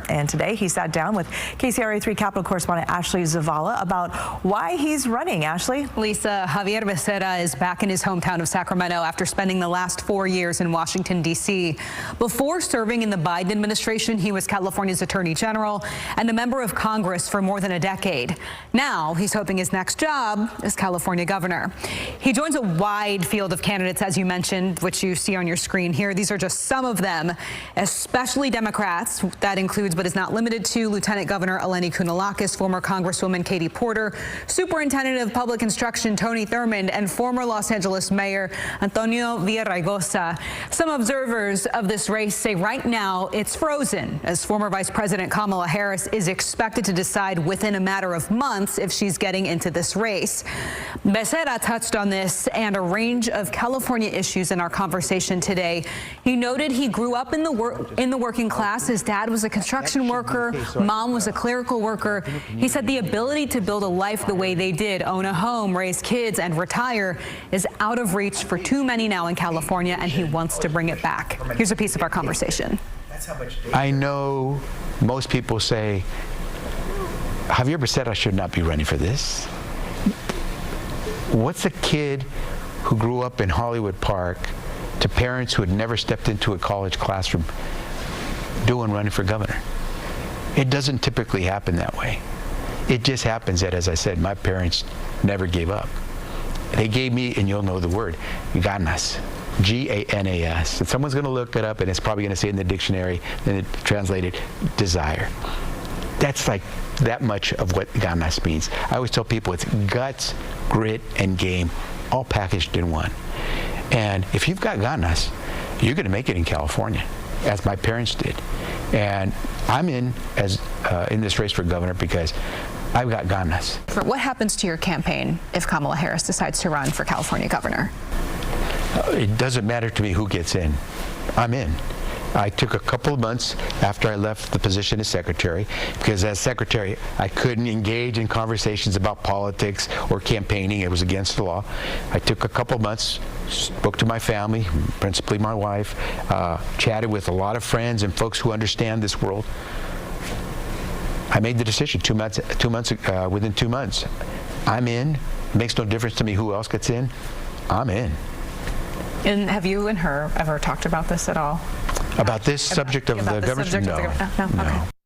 And today he sat down with KCRA3 Capital correspondent Ashley Zavala about why he's running. Ashley? Lisa, Javier Becerra is back in his hometown of Sacramento after spending the last 4 years in Washington, D.C. Before serving in the Biden administration, he was California's Attorney General and a member of Congress for more than a decade. Now he's hoping his next job is California governor. He joins a wide field of candidates, as you mentioned, which you see on your screen here. These are just some of them, especially Democrats. That includes, but is not limited to, Lieutenant Governor Eleni Kounalakis, former Congresswoman Katie Porter, Superintendent of Public Instruction Tony Thurmond, and former Los Angeles Mayor Antonio Villaraigosa. Some observers of this race say right now it's frozen, as former Vice President Kamala Harris is expected to decide within a matter of months if she's getting into this race. Becerra touched on this and a range of California issues in our conversation today. He noted he grew up in the working class. His dad was a construction worker, mom was a clerical worker. He said the ability to build a life the way they did, own a home, raise kids, and retire is out of reach for too many now in California, and he wants to bring it back. Here's a piece of our conversation. I know most people say Javier Becerra should not be running for this. What's a kid who grew up in Hollywood Park to parents who had never stepped into a college classroom doing running for governor? It doesn't typically happen that way. It just happens that, as I said, my parents never gave up. They gave me, and you'll know the word, ganas. G-A-N-A-S. And someone's going to look it up, and it's probably going to say in the dictionary, then it translated desire. That's like that much of what ganas means. I always tell people it's guts, grit, and game, all packaged in one. And if you've got ganas, you're going to make it in California, as my parents did. And I'm in this race for governor because I've got ganas. What happens to your campaign if Kamala Harris decides to run for California governor? It doesn't matter to me who gets in. I'm in. I took a couple of months after I left the position as secretary, because as secretary, I couldn't engage in conversations about politics or campaigning. It was against the law. I took a couple of months, spoke to my family, principally my wife, chatted with a lot of friends and folks who understand this world. I made the decision within 2 months. I'm in. It makes no difference to me who else gets in. I'm in. And have you and her ever talked about this at all? About this subject of the government? No. No? Okay.